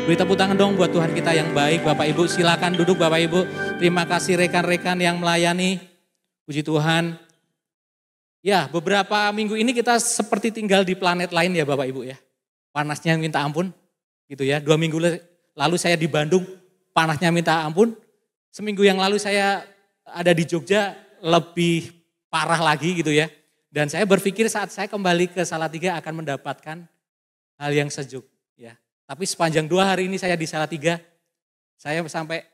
Beri tepuk tangan dong buat Tuhan kita yang baik. Bapak Ibu silakan duduk Bapak Ibu. Terima kasih rekan-rekan yang melayani. Puji Tuhan. Ya, beberapa minggu ini kita seperti tinggal di planet lain ya Bapak Ibu ya. Panasnya minta ampun gitu ya. 2 minggu lalu saya di Bandung, panasnya minta ampun. Seminggu yang lalu saya ada di Jogja, lebih parah lagi gitu ya. Dan saya berpikir saat saya kembali ke Salatiga akan mendapatkan hal yang sejuk ya. Tapi sepanjang 2 hari ini saya di Salatiga, saya sampai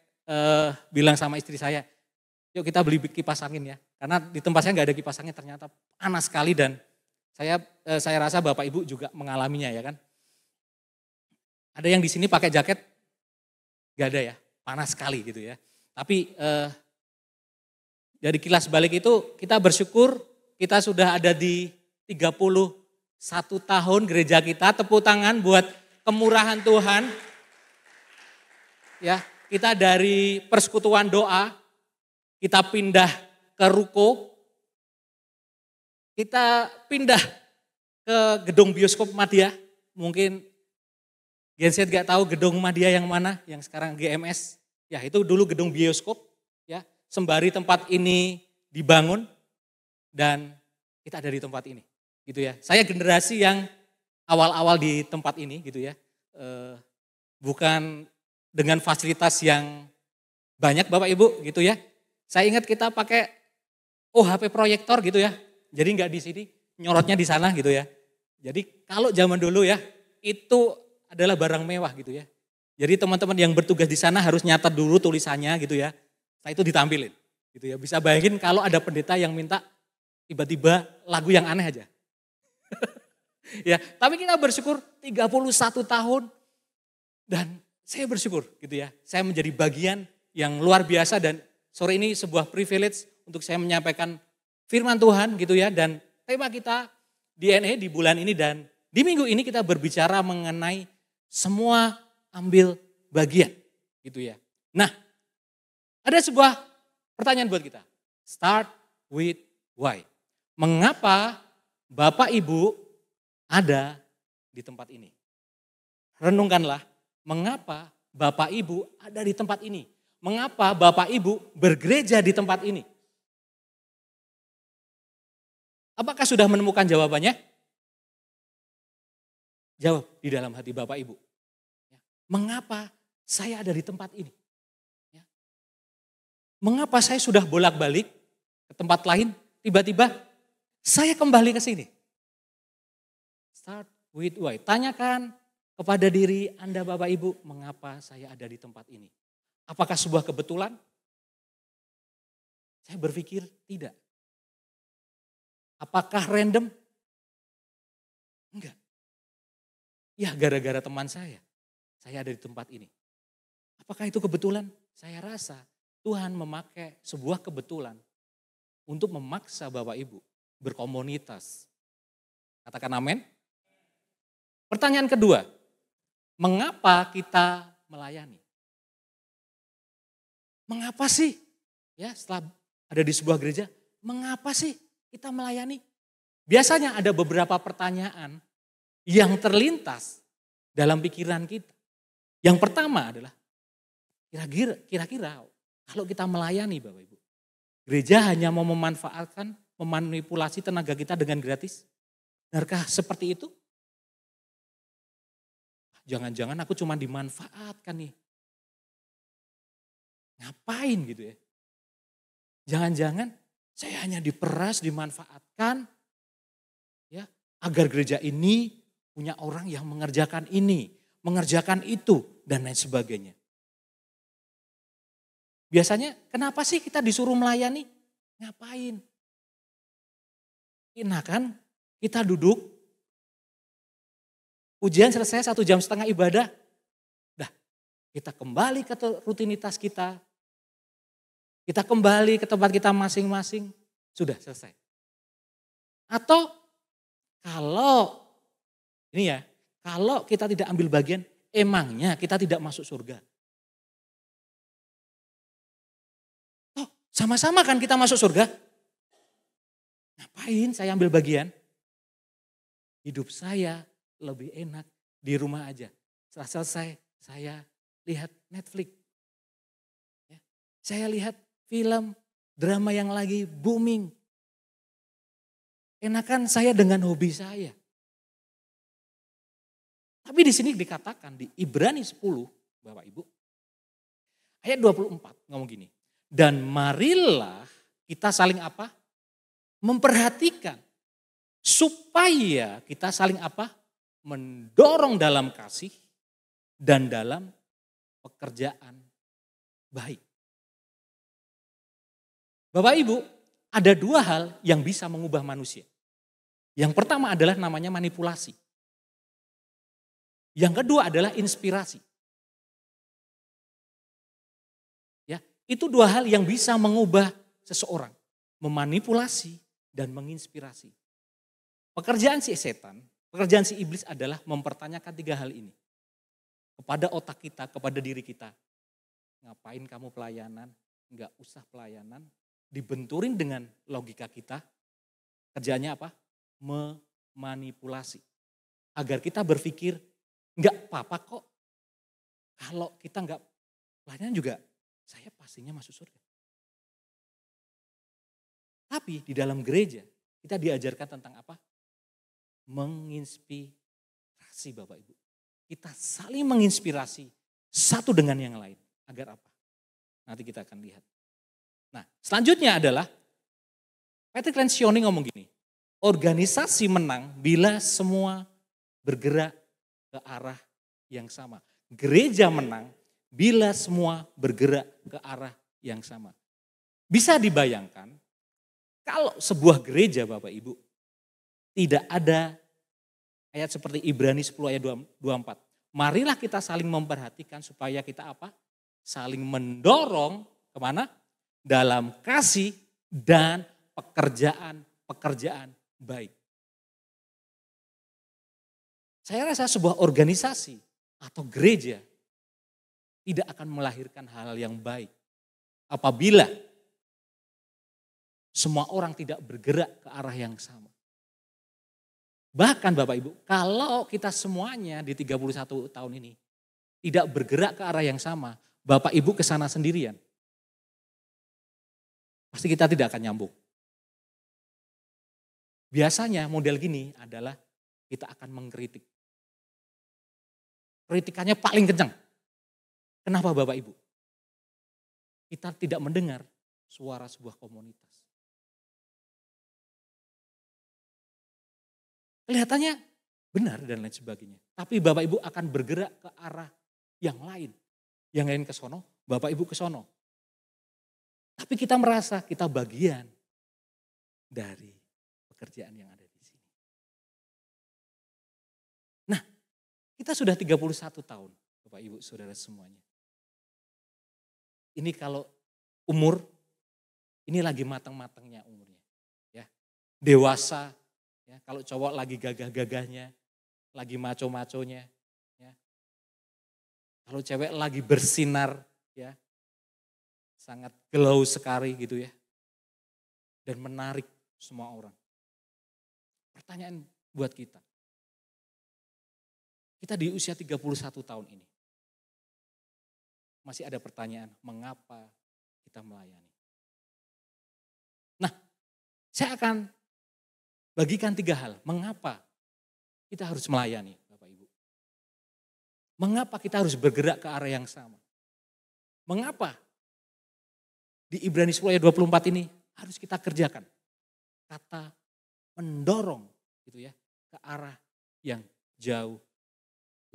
bilang sama istri saya, yuk kita beli kipas angin ya. Karena di tempat saya nggak ada kipas angin, ternyata panas sekali dan saya rasa Bapak Ibu juga mengalaminya ya kan. Ada yang di sini pakai jaket? Nggak ada ya, panas sekali gitu ya. Tapi dari kilas balik itu kita bersyukur kita sudah ada di 31 tahun gereja kita. Tepuk tangan buat kemurahan Tuhan. Ya, kita dari persekutuan doa, kita pindah ke ruko, kita pindah ke gedung bioskop Madya. Mungkin Genset gak tahu gedung Madya yang mana, yang sekarang GMS. Ya itu dulu gedung bioskop, ya sembari tempat ini dibangun dan kita ada di tempat ini, gitu ya. Saya generasi yang awal-awal di tempat ini gitu ya, bukan dengan fasilitas yang banyak Bapak Ibu gitu ya. Saya ingat kita pakai HP proyektor gitu ya, jadi nggak di sini, nyorotnya di sana gitu ya. Jadi kalau zaman dulu ya, itu adalah barang mewah gitu ya. Jadi teman-teman yang bertugas di sana harus nyatat dulu tulisannya gitu ya, setelah itu ditampilin gitu ya. Bisa bayangin kalau ada pendeta yang minta tiba-tiba lagu yang aneh aja. Ya, tapi kita bersyukur 31 tahun dan saya bersyukur gitu ya. Saya menjadi bagian yang luar biasa dan sore ini sebuah privilege untuk saya menyampaikan firman Tuhan gitu ya. Dan tema kita DNA di bulan ini dan di minggu ini kita berbicara mengenai semua ambil bagian gitu ya. Nah, ada sebuah pertanyaan buat kita. Start with why. Mengapa Bapak Ibu ada di tempat ini? Renungkanlah, mengapa Bapak Ibu ada di tempat ini? Mengapa Bapak Ibu bergereja di tempat ini? Apakah sudah menemukan jawabannya? Jawab di dalam hati Bapak Ibu. Mengapa saya ada di tempat ini? Mengapa saya sudah bolak-balik ke tempat lain, tiba-tiba saya kembali ke sini? Start with why. Tanyakan kepada diri Anda Bapak Ibu, mengapa saya ada di tempat ini? Apakah sebuah kebetulan? Saya berpikir tidak. Apakah random? Enggak. Ya gara-gara teman saya ada di tempat ini. Apakah itu kebetulan? Saya rasa Tuhan memakai sebuah kebetulan untuk memaksa Bapak Ibu berkomunitas. Katakan amin. Pertanyaan kedua, mengapa kita melayani? Mengapa sih? Ya, setelah ada di sebuah gereja, mengapa sih kita melayani? Biasanya ada beberapa pertanyaan yang terlintas dalam pikiran kita. Yang pertama adalah kira-kira kalau kita melayani Bapak Ibu, gereja hanya mau memanfaatkan, memanipulasi tenaga kita dengan gratis? Benarkah seperti itu? Jangan-jangan aku cuma dimanfaatkan nih. Ngapain gitu ya? Jangan-jangan saya hanya diperas, dimanfaatkan ya, agar gereja ini punya orang yang mengerjakan ini, mengerjakan itu, dan lain sebagainya. Biasanya kenapa sih kita disuruh melayani? Ngapain? Nah kan kita duduk, ujian selesai 1,5 jam ibadah. Dah, kita kembali ke rutinitas kita. Kita kembali ke tempat kita masing-masing. Sudah selesai. Atau kalau, ini ya, kalau kita tidak ambil bagian, emangnya kita tidak masuk surga. Oh, sama-sama kan kita masuk surga. Ngapain saya ambil bagian? Hidup saya lebih enak di rumah aja. Setelah selesai, saya lihat Netflix. Ya. Saya lihat film, drama yang lagi booming. Enakan saya dengan hobi saya. Tapi di sini dikatakan di Ibrani 10, Bapak Ibu, ayat 24 ngomong gini. Dan marilah kita saling apa? Memperhatikan. Supaya kita saling apa? Mendorong dalam kasih dan dalam pekerjaan baik. Bapak Ibu, ada dua hal yang bisa mengubah manusia. Yang pertama adalah namanya manipulasi. Yang kedua adalah inspirasi. Ya, itu dua hal yang bisa mengubah seseorang, memanipulasi dan menginspirasi. Pekerjaan si setan, pekerjaan si iblis adalah mempertanyakan tiga hal ini. Kepada otak kita, kepada diri kita. Ngapain kamu pelayanan? Enggak usah pelayanan. Dibenturin dengan logika kita. Kerjanya apa? Memanipulasi. Agar kita berpikir, enggak apa-apa kok. Kalau kita enggak pelayanan juga, saya pastinya masuk surga. Tapi di dalam gereja, kita diajarkan tentang apa? Menginspirasi Bapak Ibu. Kita saling menginspirasi satu dengan yang lain. Agar apa? Nanti kita akan lihat. Nah, selanjutnya adalah Patrick Lencioni ngomong gini. Organisasi menang bila semua bergerak ke arah yang sama. Gereja menang bila semua bergerak ke arah yang sama. Bisa dibayangkan kalau sebuah gereja Bapak Ibu tidak ada ayat seperti Ibrani 10 ayat 24. Marilah kita saling memperhatikan supaya kita apa? Saling mendorong kemana? Dalam kasih dan pekerjaan baik. Saya rasa sebuah organisasi atau gereja tidak akan melahirkan hal yang baik. Apabila semua orang tidak bergerak ke arah yang sama. Bahkan Bapak Ibu, kalau kita semuanya di 31 tahun ini tidak bergerak ke arah yang sama, Bapak Ibu ke sana sendirian. Pasti kita tidak akan nyambung. Biasanya model gini adalah kita akan mengkritik. Kritikannya paling kencang. Kenapa Bapak Ibu? Kita tidak mendengar suara sebuah komunitas. Kelihatannya benar dan lain sebagainya. Tapi Bapak Ibu akan bergerak ke arah yang lain. Yang lain ke sono, Bapak Ibu ke sono. Tapi kita merasa kita bagian dari pekerjaan yang ada di sini. Nah, kita sudah 31 tahun, Bapak Ibu, Saudara semuanya. Ini kalau umur, ini lagi matang-matangnya umurnya. Ya, dewasa, ya, kalau cowok lagi gagah-gagahnya, lagi maco-maconya. Ya. Kalau cewek lagi bersinar, ya, sangat glow sekali gitu ya. Dan menarik semua orang. Pertanyaan buat kita. Kita di usia 31 tahun ini. Masih ada pertanyaan, mengapa kita melayani? Nah, saya akan bagikan 3 hal. Mengapa kita harus melayani, Bapak Ibu? Mengapa kita harus bergerak ke arah yang sama? Mengapa di Ibrani 10 ayat 24 ini harus kita kerjakan? Kata mendorong gitu ya ke arah yang jauh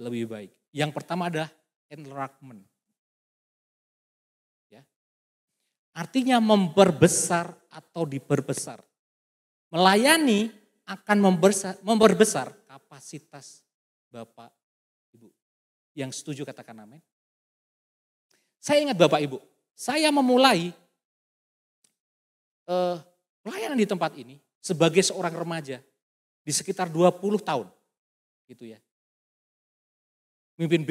lebih baik. Yang pertama adalah enlargement. Ya. Artinya memperbesar atau diperbesar. Melayani akan memperbesar kapasitas Bapak Ibu. Yang setuju katakan amin. Saya ingat Bapak Ibu, saya memulai pelayanan di tempat ini sebagai seorang remaja di sekitar 20 tahun. Gitu ya. Mimpin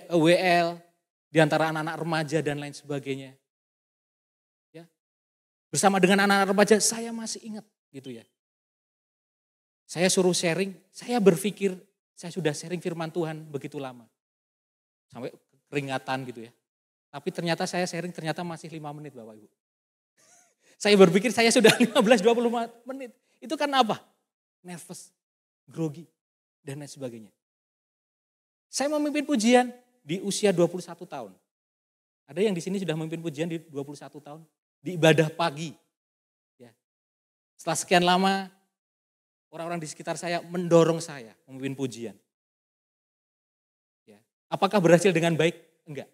WL di antara anak-anak remaja dan lain sebagainya. Ya. Bersama dengan anak-anak remaja saya masih ingat gitu ya. Saya suruh sharing, saya berpikir saya sudah sharing firman Tuhan begitu lama. Sampai peringatan gitu ya. Tapi ternyata saya sharing ternyata masih 5 menit Bapak Ibu. Saya berpikir saya sudah 15-20 menit. Itu kan apa? Nervous, grogi, dan lain sebagainya. Saya memimpin pujian di usia 21 tahun. Ada yang di sini sudah memimpin pujian di 21 tahun. Di ibadah pagi. Ya. Setelah sekian lama, orang-orang di sekitar saya mendorong saya memimpin pujian. Ya. Apakah berhasil dengan baik? Enggak.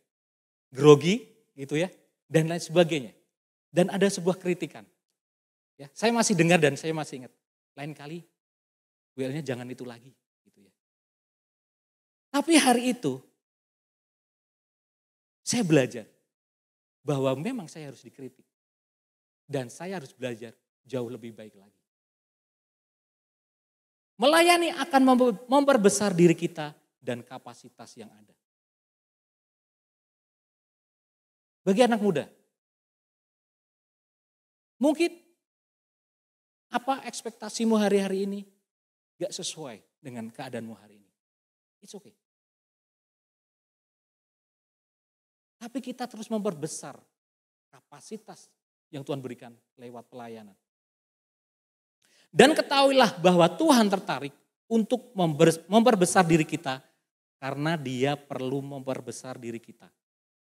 Grogi gitu ya, dan lain sebagainya. Dan ada sebuah kritikan. Ya, saya masih dengar dan saya masih ingat. Lain kali WL-nya jangan itu lagi gitu ya. Tapi hari itu saya belajar bahwa memang saya harus dikritik. Dan saya harus belajar jauh lebih baik lagi. Melayani akan memperbesar diri kita dan kapasitas yang ada. Bagi anak muda, mungkin apa ekspektasimu hari-hari ini gak sesuai dengan keadaanmu hari ini. It's okay. Tapi kita terus memperbesar kapasitas yang Tuhan berikan lewat pelayanan. Dan ketahuilah bahwa Tuhan tertarik untuk memperbesar diri kita karena Dia perlu memperbesar diri kita.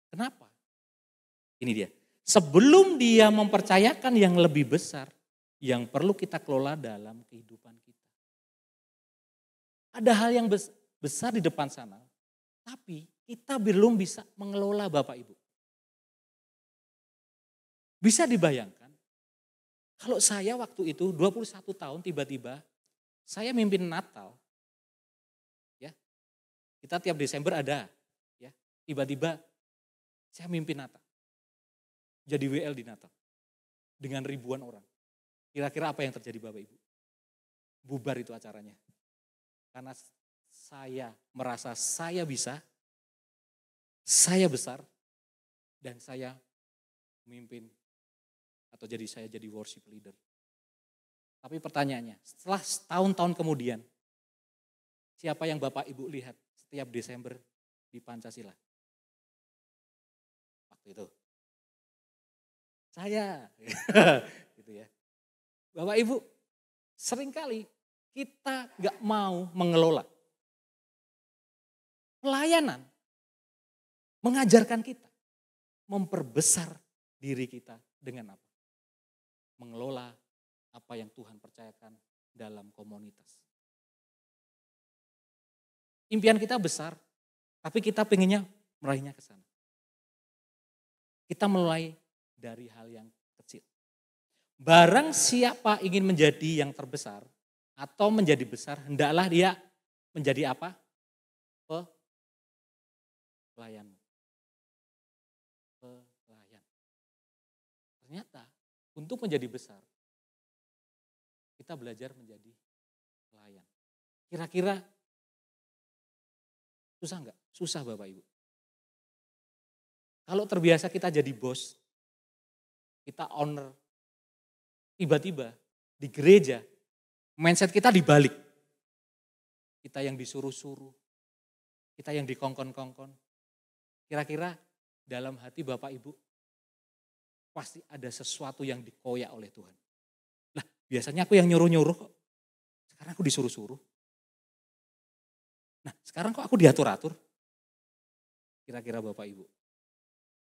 Kenapa? Ini dia. Sebelum Dia mempercayakan yang lebih besar, yang perlu kita kelola dalam kehidupan kita. Ada hal yang besar di depan sana, tapi kita belum bisa mengelola Bapak Ibu. Bisa dibayangkan, kalau saya waktu itu 21 tahun tiba-tiba saya mimpin Natal. Ya. Kita tiap Desember ada, ya. Tiba-tiba saya mimpin Natal. Jadi WL di Natal. Dengan ribuan orang. Kira-kira apa yang terjadi Bapak Ibu? Bubar itu acaranya. Karena saya merasa saya bisa, saya besar, dan saya memimpin atau saya jadi worship leader. Tapi pertanyaannya, setelah tahun-tahun kemudian, siapa yang Bapak Ibu lihat setiap Desember di Pancasila? Waktu itu. Saya. Gitu ya. Bapak Ibu, seringkali kita gak mau mengelola. Pelayanan mengajarkan kita memperbesar diri kita dengan apa? Mengelola apa yang Tuhan percayakan dalam komunitas. Impian kita besar, tapi kita pengennya meraihnya ke sana. Kita mulai dari hal yang kecil. Barang siapa ingin menjadi yang terbesar atau menjadi besar, hendaklah dia menjadi apa? Pelayan. Pelayan. Ternyata untuk menjadi besar, kita belajar menjadi pelayan. Kira-kira susah enggak? Susah Bapak Ibu. Kalau terbiasa kita jadi bos, kita owner, tiba-tiba di gereja, mindset kita dibalik. Kita yang disuruh-suruh, kita yang dikongkon-kongkon. Kira-kira dalam hati Bapak Ibu, pasti ada sesuatu yang dikoyak oleh Tuhan. Lah biasanya aku yang nyuruh-nyuruh kok, sekarang aku disuruh-suruh. Nah sekarang kok aku diatur-atur? Kira-kira Bapak Ibu,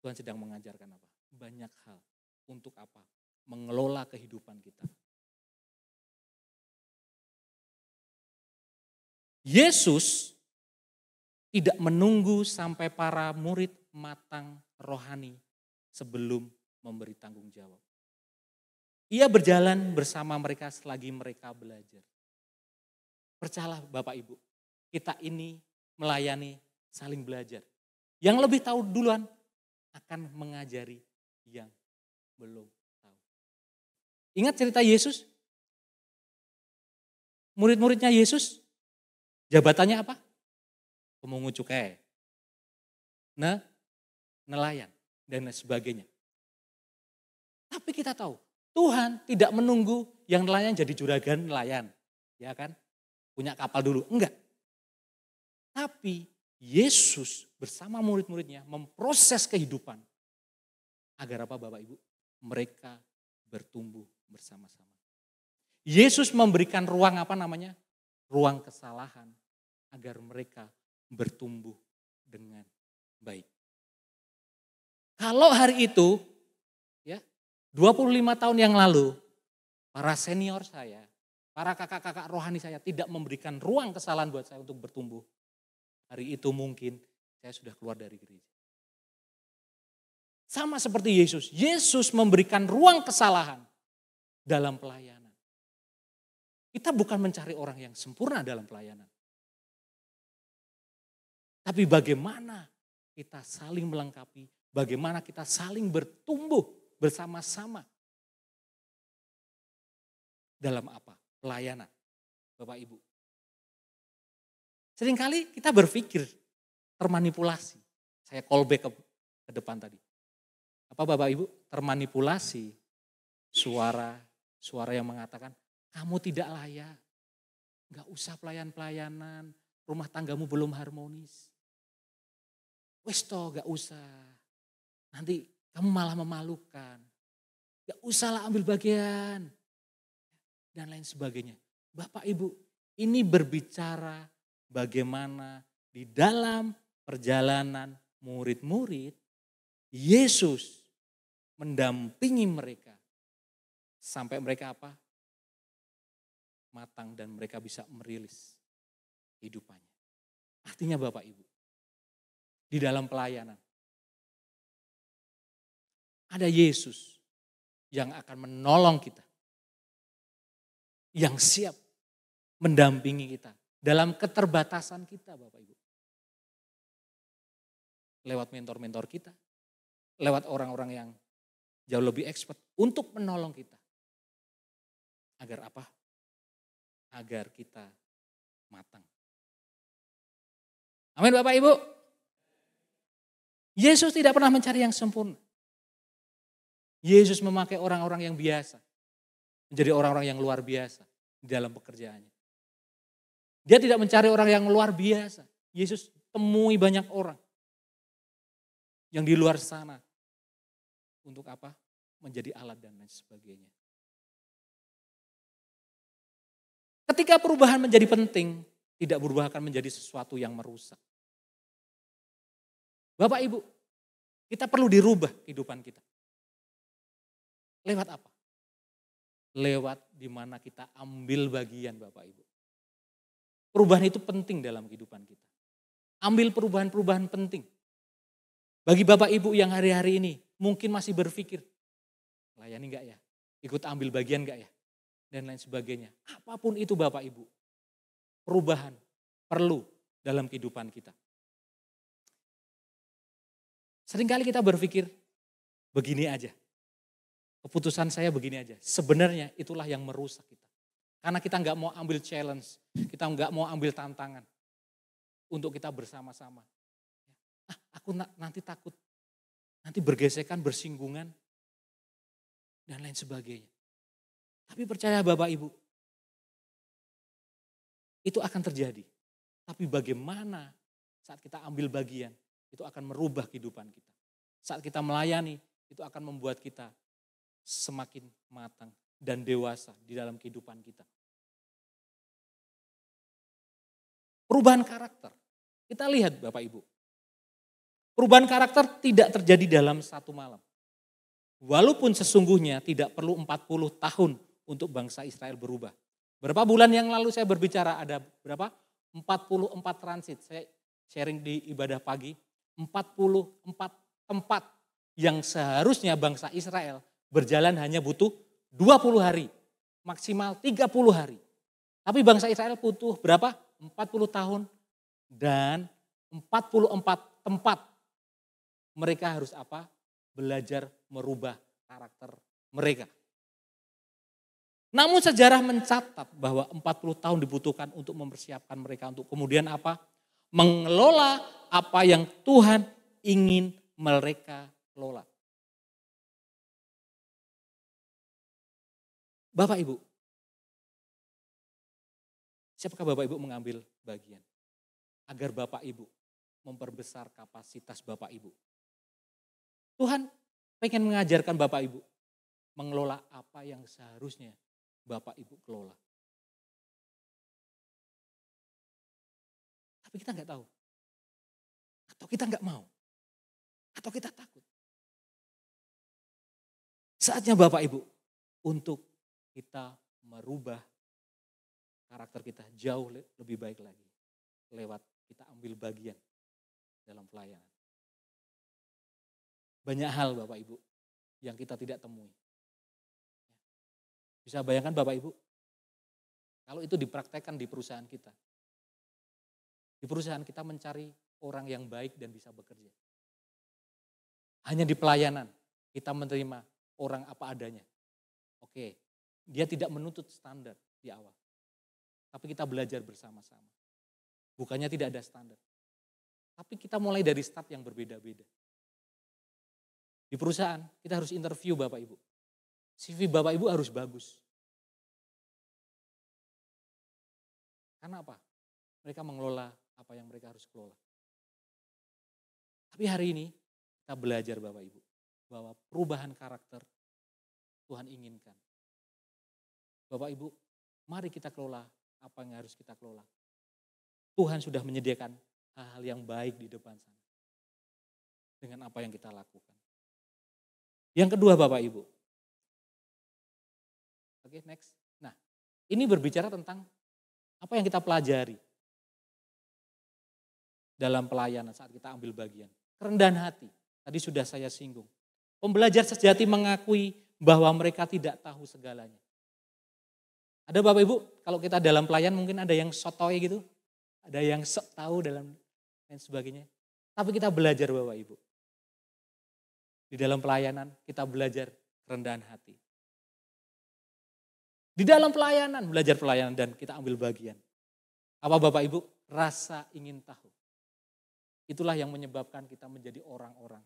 Tuhan sedang mengajarkan apa? Banyak hal. Untuk apa? Mengelola kehidupan kita. Yesus tidak menunggu sampai para murid matang rohani sebelum memberi tanggung jawab. Ia berjalan bersama mereka selagi mereka belajar. Percayalah Bapak Ibu, kita ini melayani saling belajar. Yang lebih tahu duluan akan mengajari yang belum tahu. Ingat cerita Yesus? Murid-muridnya Yesus, jabatannya apa? Pemungut cukai, nelayan, dan sebagainya. Tapi kita tahu, Tuhan tidak menunggu yang nelayan jadi juragan nelayan. Ya kan? Punya kapal dulu, enggak. Tapi Yesus bersama murid-muridnya memproses kehidupan. Agar apa Bapak Ibu? Mereka bertumbuh bersama-sama. Yesus memberikan ruang apa namanya? Ruang kesalahan agar mereka bertumbuh dengan baik. Kalau hari itu, ya 25 tahun yang lalu, para senior saya, para kakak-kakak rohani saya tidak memberikan ruang kesalahan buat saya untuk bertumbuh. Hari itu mungkin saya sudah keluar dari gereja. Sama seperti Yesus. Yesus memberikan ruang kesalahan dalam pelayanan. Kita bukan mencari orang yang sempurna dalam pelayanan. Tapi bagaimana kita saling melengkapi, bagaimana kita saling bertumbuh bersama-sama. Dalam apa? Pelayanan, Bapak Ibu. Seringkali kita berpikir termanipulasi. Saya call back ke depan tadi. Apa Bapak Ibu? Termanipulasi suara yang mengatakan, kamu tidak layak, gak usah pelayanan, rumah tanggamu belum harmonis. Wes toh gak usah, nanti kamu malah memalukan. Gak usahlah ambil bagian, dan lain sebagainya. Bapak Ibu, ini berbicara bagaimana di dalam perjalanan murid-murid, Yesus mendampingi mereka. Sampai mereka apa? Matang dan mereka bisa merilis kehidupannya. Artinya Bapak Ibu, di dalam pelayanan ada Yesus yang akan menolong kita, yang siap mendampingi kita dalam keterbatasan kita Bapak Ibu. Lewat mentor-mentor kita, lewat orang-orang yang jauh lebih expert untuk menolong kita. Agar apa? Agar kita matang. Amin Bapak Ibu. Yesus tidak pernah mencari yang sempurna. Yesus memakai orang-orang yang biasa. Menjadi orang-orang yang luar biasa di dalam pekerjaannya. Dia tidak mencari orang yang luar biasa. Yesus temui banyak orang yang di luar sana. Untuk apa? Menjadi alat dan lain sebagainya. Ketika perubahan menjadi penting, tidak berubah akan menjadi sesuatu yang merusak. Bapak Ibu, kita perlu dirubah kehidupan kita. Lewat apa? Lewat di mana kita ambil bagian Bapak Ibu. Perubahan itu penting dalam kehidupan kita. Ambil perubahan-perubahan penting. Bagi Bapak Ibu yang hari-hari ini mungkin masih berpikir, layani enggak ya? Ikut ambil bagian enggak ya? Dan lain sebagainya. Apapun itu Bapak Ibu, perubahan perlu dalam kehidupan kita. Seringkali kita berpikir, begini aja. Keputusan saya begini aja. Sebenarnya itulah yang merusak kita. Karena kita nggak mau ambil challenge, kita nggak mau ambil tantangan untuk kita bersama-sama. Aku nanti takut, nanti bergesekan, bersinggungan, dan lain sebagainya. Tapi percaya Bapak Ibu, itu akan terjadi. Tapi bagaimana saat kita ambil bagian, itu akan merubah kehidupan kita. Saat kita melayani, itu akan membuat kita semakin matang dan dewasa di dalam kehidupan kita. Perubahan karakter, kita lihat Bapak Ibu. Perubahan karakter tidak terjadi dalam satu malam. Walaupun sesungguhnya tidak perlu 40 tahun untuk bangsa Israel berubah. Berapa bulan yang lalu saya berbicara ada berapa? 44 transit. Saya sharing di ibadah pagi. 44 tempat yang seharusnya bangsa Israel berjalan hanya butuh 20 hari. Maksimal 30 hari. Tapi bangsa Israel butuh berapa? 40 tahun dan 44 tempat. Mereka harus apa? Belajar merubah karakter mereka. Namun sejarah mencatat bahwa 40 tahun dibutuhkan untuk mempersiapkan mereka untuk kemudian apa? Mengelola apa yang Tuhan ingin mereka kelola. Bapak Ibu, siapakah Bapak Ibu mengambil bagian? Agar Bapak Ibu memperbesar kapasitas Bapak Ibu. Tuhan pengen mengajarkan Bapak Ibu mengelola apa yang seharusnya Bapak Ibu kelola. Tapi kita nggak tahu. Atau kita nggak mau. Atau kita takut. Saatnya Bapak Ibu untuk kita merubah karakter kita jauh lebih baik lagi. Lewat kita ambil bagian dalam pelayanan. Banyak hal Bapak Ibu yang kita tidak temui. Bisa bayangkan Bapak Ibu, kalau itu dipraktekkan di perusahaan kita. Di perusahaan kita mencari orang yang baik dan bisa bekerja. Hanya di pelayanan kita menerima orang apa adanya. Oke, dia tidak menuntut standar di awal. Tapi kita belajar bersama-sama. Bukannya tidak ada standar. Tapi kita mulai dari start yang berbeda-beda. Di perusahaan kita harus interview Bapak Ibu. CV Bapak Ibu harus bagus. Karena apa? Mereka mengelola apa yang mereka harus kelola. Tapi hari ini kita belajar Bapak Ibu. Bahwa perubahan karakter Tuhan inginkan. Bapak Ibu, mari kita kelola apa yang harus kita kelola. Tuhan sudah menyediakan hal-hal yang baik di depan sana. Dengan apa yang kita lakukan. Yang kedua Bapak Ibu. Oke, next. Nah, ini berbicara tentang apa yang kita pelajari dalam pelayanan saat kita ambil bagian. Kerendahan hati, tadi sudah saya singgung. Pembelajar sejati mengakui bahwa mereka tidak tahu segalanya. Ada Bapak Ibu, kalau kita dalam pelayan mungkin ada yang sotoy gitu, ada yang sok tahu dalam dan sebagainya. Tapi kita belajar Bapak Ibu. Di dalam pelayanan kita belajar kerendahan hati. Di dalam pelayanan, belajar pelayanan dan kita ambil bagian. Apa Bapak Ibu? Rasa ingin tahu. Itulah yang menyebabkan kita menjadi orang-orang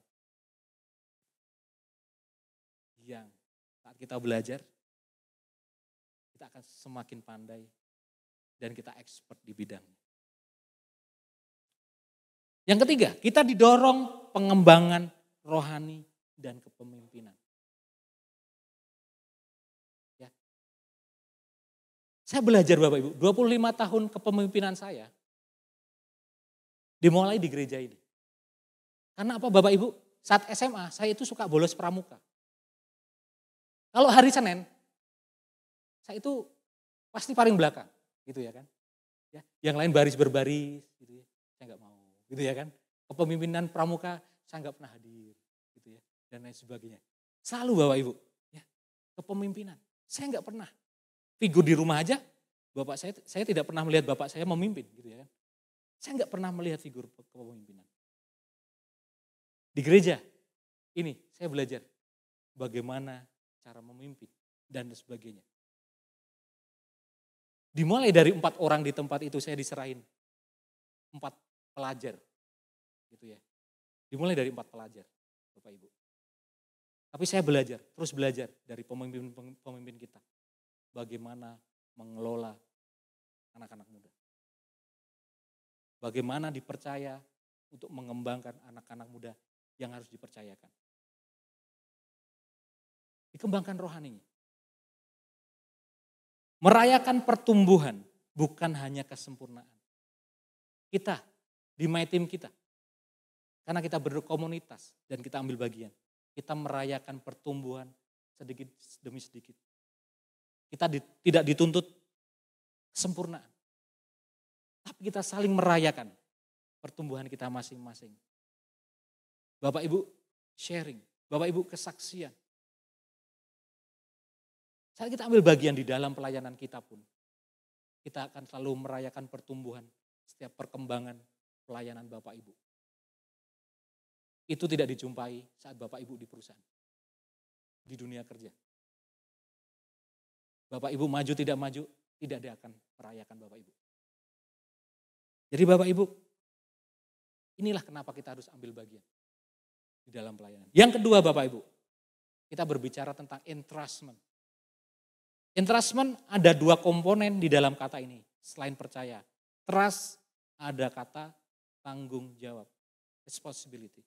yang saat kita belajar, kita akan semakin pandai dan kita expert di bidangnya. Yang ketiga, kita didorong pengembangan rohani dan kepemimpinan. Ya. Saya belajar Bapak Ibu, 25 tahun kepemimpinan saya dimulai di gereja ini. Karena apa Bapak Ibu? Saat SMA saya itu suka bolos pramuka. Kalau hari Senin, saya itu pasti paling belakang, gitu ya kan. Ya, yang lain baris berbaris, gitu ya. Saya nggak mau, gitu ya kan. Kepemimpinan pramuka saya nggak pernah hadir, gitu ya, dan lain sebagainya. Selalu Bapak Ibu, ya, kepemimpinan. Saya nggak pernah figur di rumah aja, bapak saya tidak pernah melihat bapak saya memimpin, gitu ya kan. Saya nggak pernah melihat figur kepemimpinan. Di gereja ini saya belajar bagaimana cara memimpin dan sebagainya. Dimulai dari 4 orang di tempat itu saya diserahin 4 pelajar, gitu ya. Dimulai dari 4 pelajar, Bapak Ibu. Tapi saya belajar, terus belajar dari pemimpin kita, bagaimana mengelola anak-anak muda, bagaimana dipercaya untuk mengembangkan anak-anak muda yang harus dipercayakan. Dikembangkan rohaninya. Merayakan pertumbuhan, bukan hanya kesempurnaan. Kita, di My Team kita, karena kita berkomunitas dan kita ambil bagian, kita merayakan pertumbuhan sedikit demi sedikit. Kita tidak dituntut kesempurnaan. Tapi kita saling merayakan pertumbuhan kita masing-masing. Bapak Ibu sharing, Bapak Ibu kesaksian. Saat kita ambil bagian di dalam pelayanan kita pun, kita akan selalu merayakan pertumbuhan setiap perkembangan pelayanan Bapak Ibu. Itu tidak dijumpai saat Bapak Ibu di perusahaan, di dunia kerja. Bapak Ibu maju tidak maju, tidak ada akan merayakan Bapak Ibu. Jadi Bapak Ibu, inilah kenapa kita harus ambil bagian di dalam pelayanan. Yang kedua Bapak Ibu, kita berbicara tentang entrustment. Entrustment ada 2 komponen di dalam kata ini, selain percaya. Trust ada kata tanggung jawab, responsibility.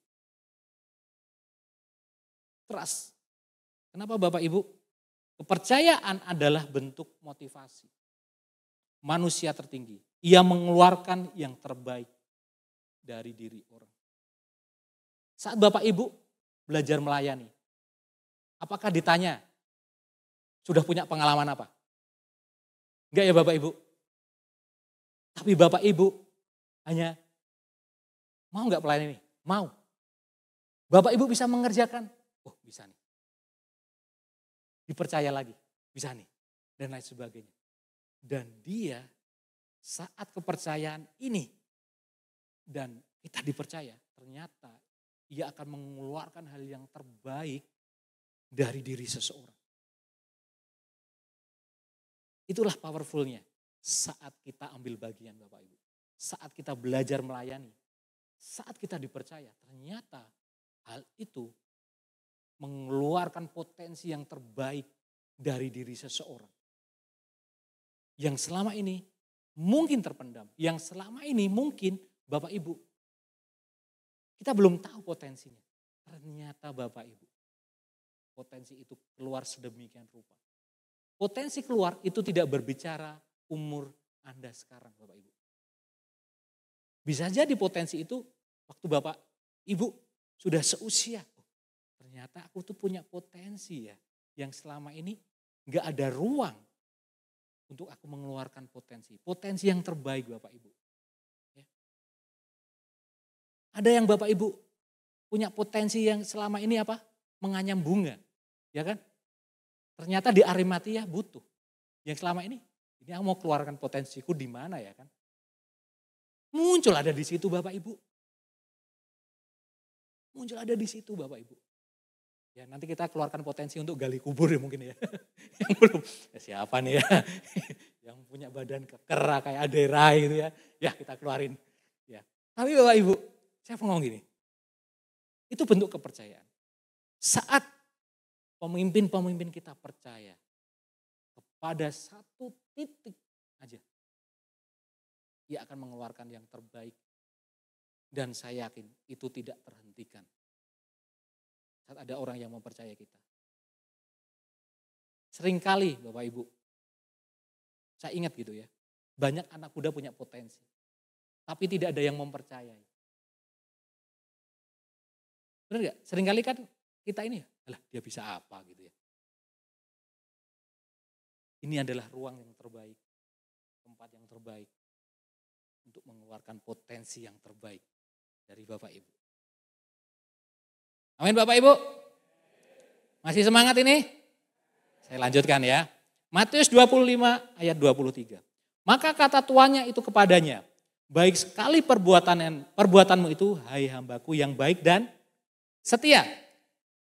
Trust. Kenapa Bapak Ibu? Kepercayaan adalah bentuk motivasi. Manusia tertinggi, ia mengeluarkan yang terbaik dari diri orang. Saat Bapak Ibu belajar melayani, apakah ditanya, sudah punya pengalaman apa? Enggak ya Bapak Ibu? Tapi Bapak Ibu hanya, mau enggak pelayan ini? Mau. Bapak Ibu bisa mengerjakan? Oh bisa nih. Dipercaya lagi, bisa nih. Dan lain sebagainya. Dan dia saat kepercayaan ini dan kita dipercaya, ternyata ia akan mengeluarkan hal yang terbaik dari diri seseorang. Itulah powerfulnya saat kita ambil bagian Bapak Ibu. Saat kita belajar melayani, saat kita dipercaya, ternyata hal itu mengeluarkan potensi yang terbaik dari diri seseorang. Yang selama ini mungkin terpendam, yang selama ini mungkin Bapak Ibu, kita belum tahu potensinya. Ternyata Bapak Ibu, potensi itu keluar sedemikian rupa. Potensi keluar itu tidak berbicara umur Anda sekarang Bapak Ibu. Bisa jadi potensi itu waktu Bapak Ibu sudah seusia. Oh, ternyata aku tuh punya potensi ya, yang selama ini gak ada ruang untuk aku mengeluarkan potensi. Potensi yang terbaik Bapak Ibu. Ya. Ada yang Bapak Ibu punya potensi yang selama ini apa? Menganyam bunga. Ya kan? Ternyata di Arimatia butuh. Yang selama ini aku mau keluarkan potensiku di mana ya kan? Muncul ada di situ Bapak Ibu. Muncul ada di situ Bapak Ibu. Ya nanti kita keluarkan potensi untuk gali kubur ya mungkin ya. Yang belum, ya siapa nih ya. Yang punya badan keker kayak Adera gitu ya. Ya kita keluarin. Ya. Tapi Bapak Ibu, saya ngomong gini. Itu bentuk kepercayaan. Saat pemimpin-pemimpin kita percaya kepada satu titik aja. Dia akan mengeluarkan yang terbaik. Dan saya yakin itu tidak terhentikan. Saat ada orang yang mempercayai kita. Seringkali Bapak Ibu, saya ingat gitu ya, banyak anak muda punya potensi. Tapi tidak ada yang mempercayai. Benar gak? Seringkali kan kita ini, alah dia bisa apa gitu ya. Ini adalah ruang yang terbaik, tempat yang terbaik untuk mengeluarkan potensi yang terbaik dari Bapak Ibu. Amin Bapak Ibu. Masih semangat ini? Saya lanjutkan ya. Matius 25 ayat 23. Maka kata tuannya itu kepadanya, baik sekali perbuatanmu itu, hai hambaku yang baik dan setia.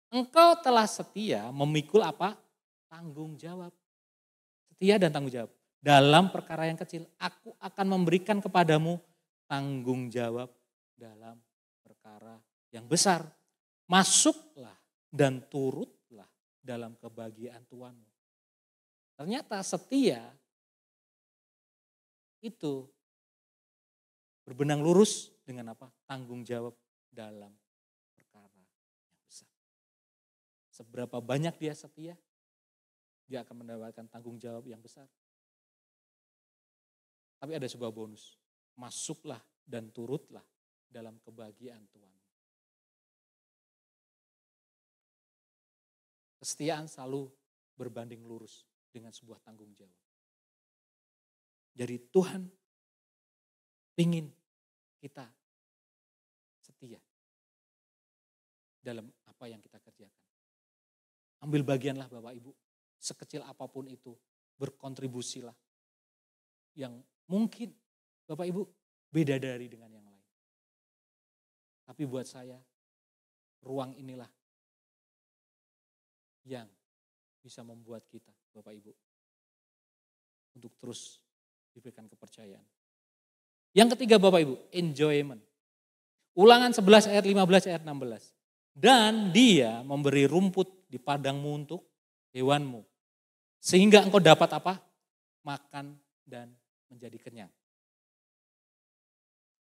Engkau telah setia memikul apa? Tanggung jawab. Setia dan tanggung jawab. Dalam perkara yang kecil, aku akan memberikan kepadamu tanggung jawab dalam perkara yang besar. Masuklah dan turutlah dalam kebahagiaan Tuhanmu. Ternyata setia itu berbenang lurus dengan apa? Tanggung jawab dalam perkara yang besar. Seberapa banyak dia setia, dia akan mendapatkan tanggung jawab yang besar. Tapi ada sebuah bonus. Masuklah dan turutlah dalam kebahagiaan Tuhan. Kesetiaan selalu berbanding lurus dengan sebuah tanggung jawab. Jadi Tuhan ingin kita setia dalam apa yang kita kerjakan. Ambil bagianlah Bapak Ibu, sekecil apapun itu, berkontribusilah. Yang mungkin Bapak Ibu beda dari dengan yang lain. Tapi buat saya, ruang inilah yang bisa membuat kita, Bapak Ibu, untuk terus diberikan kepercayaan. Yang ketiga Bapak Ibu, enjoyment. Ulangan 11 ayat 15 ayat 16. Dan dia memberi rumput di padangmu untuk hewanmu. Sehingga engkau dapat apa? Makan dan menjadi kenyang.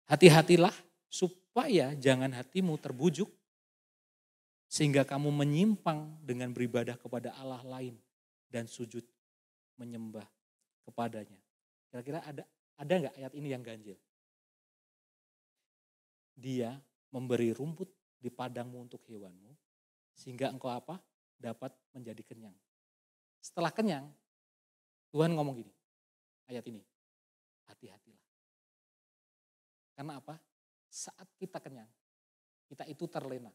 Hati-hatilah supaya jangan hatimu terbujuk sehingga kamu menyimpang dengan beribadah kepada Allah lain dan sujud menyembah kepadanya. Kira-kira ada nggak ayat ini yang ganjil? Dia memberi rumput di padangmu untuk hewanmu sehingga engkau apa? Dapat menjadi kenyang. Setelah kenyang, Tuhan ngomong gini, ayat ini, hati-hatilah. Karena apa? Saat kita kenyang, kita itu terlena.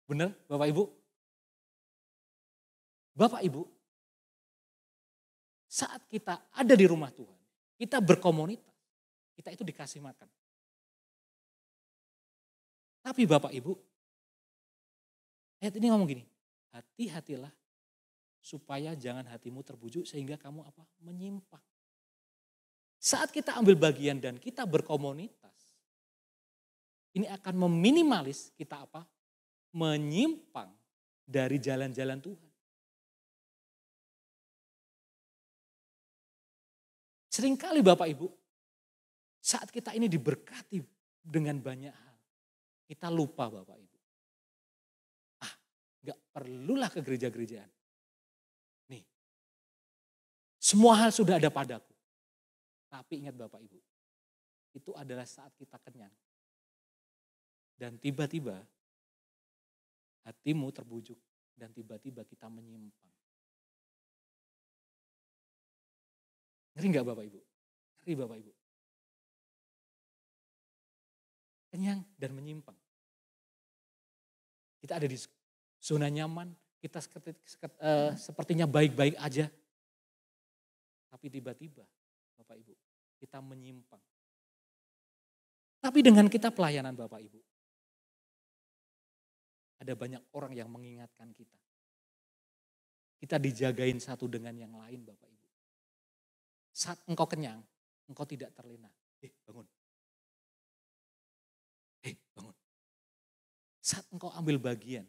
Benar Bapak Ibu? Bapak Ibu, saat kita ada di rumah Tuhan, kita berkomunitas, kita itu dikasih makan. Tapi Bapak Ibu, ayat ini ngomong gini, hati-hatilah supaya jangan hatimu terbujuk sehingga kamu apa? Menyimpang. Saat kita ambil bagian dan kita berkomunitas, ini akan meminimalis kita apa? Menyimpang dari jalan-jalan Tuhan. Seringkali Bapak Ibu, saat kita ini diberkati dengan banyak hal, kita lupa Bapak Ibu. Gak perlulah ke gereja-gerejaan. Nih, semua hal sudah ada padaku. Tapi ingat Bapak Ibu, itu adalah saat kita kenyang. Dan tiba-tiba hatimu terbujuk dan tiba-tiba kita menyimpang. Ngeri gak Bapak Ibu? Ngeri Bapak Ibu. Kenyang dan menyimpang. Kita ada di zona nyaman, kita sepertinya baik-baik aja. Tapi tiba-tiba Bapak Ibu, kita menyimpang. Tapi dengan kita pelayanan Bapak Ibu, ada banyak orang yang mengingatkan kita. Kita dijagain satu dengan yang lain Bapak Ibu. Saat engkau kenyang, engkau tidak terlena. Bangun. Bangun. Saat engkau ambil bagian,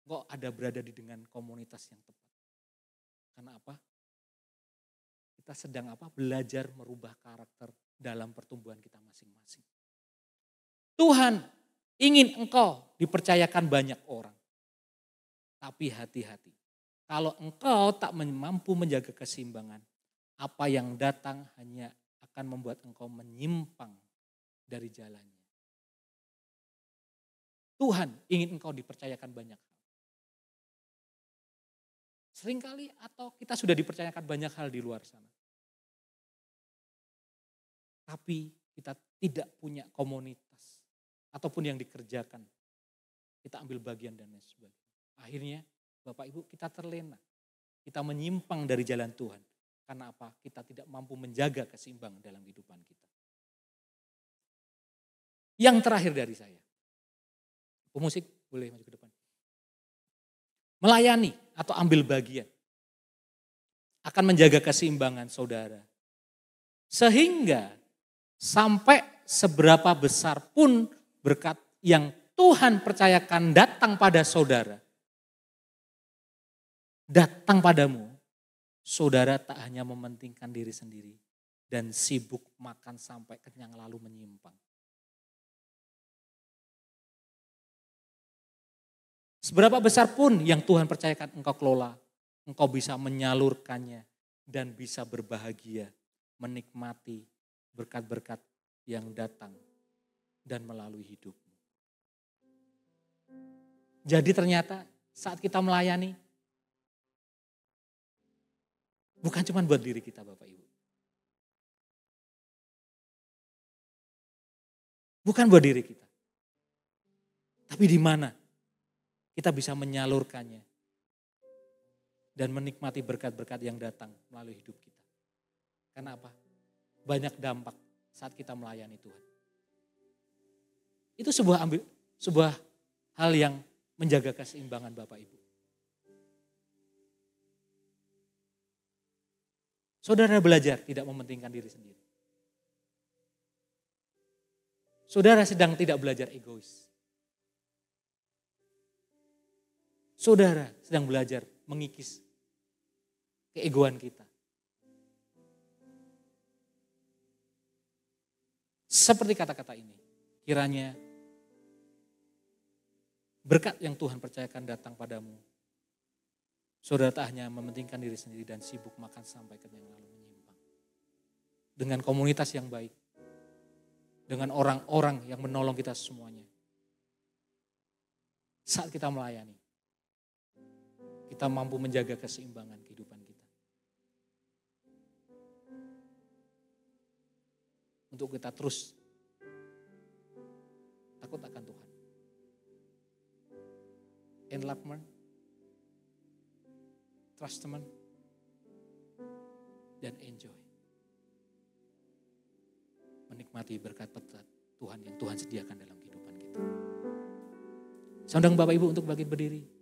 engkau ada berada dengan komunitas yang tepat. Karena apa? Kita sedang apa? Belajar merubah karakter dalam pertumbuhan kita masing-masing. Tuhan ingin engkau dipercayakan banyak orang. Tapi hati-hati. Kalau engkau tak mampu menjaga keseimbangan, apa yang datang hanya akan membuat engkau menyimpang dari jalannya. Tuhan ingin engkau dipercayakan banyak hal. Seringkali atau kita sudah dipercayakan banyak hal di luar sana. Tapi kita tidak punya komunitas ataupun yang dikerjakan. Kita ambil bagian dan lain sebagainya. Akhirnya Bapak Ibu kita terlena. Kita menyimpang dari jalan Tuhan. Karena apa? Kita tidak mampu menjaga keseimbangan dalam kehidupan kita. Yang terakhir dari saya. Pemusik boleh maju ke depan. Melayani atau ambil bagian akan menjaga keseimbangan saudara. Sehingga sampai seberapa besar pun berkat yang Tuhan percayakan datang pada saudara. Datang padamu, saudara tak hanya mementingkan diri sendiri dan sibuk makan sampai kenyang lalu menyimpang. Seberapa besar pun yang Tuhan percayakan engkau kelola, engkau bisa menyalurkannya dan bisa berbahagia, menikmati berkat-berkat yang datang dan melalui hidupmu. Jadi ternyata saat kita melayani, bukan cuma buat diri kita Bapak Ibu. Bukan buat diri kita. Tapi di mana kita bisa menyalurkannya dan menikmati berkat-berkat yang datang melalui hidup kita. Karena apa? Banyak dampak saat kita melayani Tuhan. Itu sebuah hal yang menjaga keseimbangan Bapak Ibu. Saudara belajar tidak mementingkan diri sendiri. Saudara sedang tidak belajar egois. Saudara sedang belajar mengikis keegoan kita. Seperti kata-kata ini. kiranya berkat yang Tuhan percayakan datang padamu. Saudara tak hanya mementingkan diri sendiri dan sibuk makan sampai kenyang lalu menyimpang. Dengan komunitas yang baik. Dengan orang-orang yang menolong kita semuanya. Saat kita melayani, kita mampu menjaga keseimbangan kehidupan kita. Untuk kita terus takut akan Tuhan. Enlightenment, trustment, dan enjoy. Menikmati berkat-berkat Tuhan yang Tuhan sediakan dalam kehidupan kita. Saya undang Bapak Ibu untuk bangkit berdiri.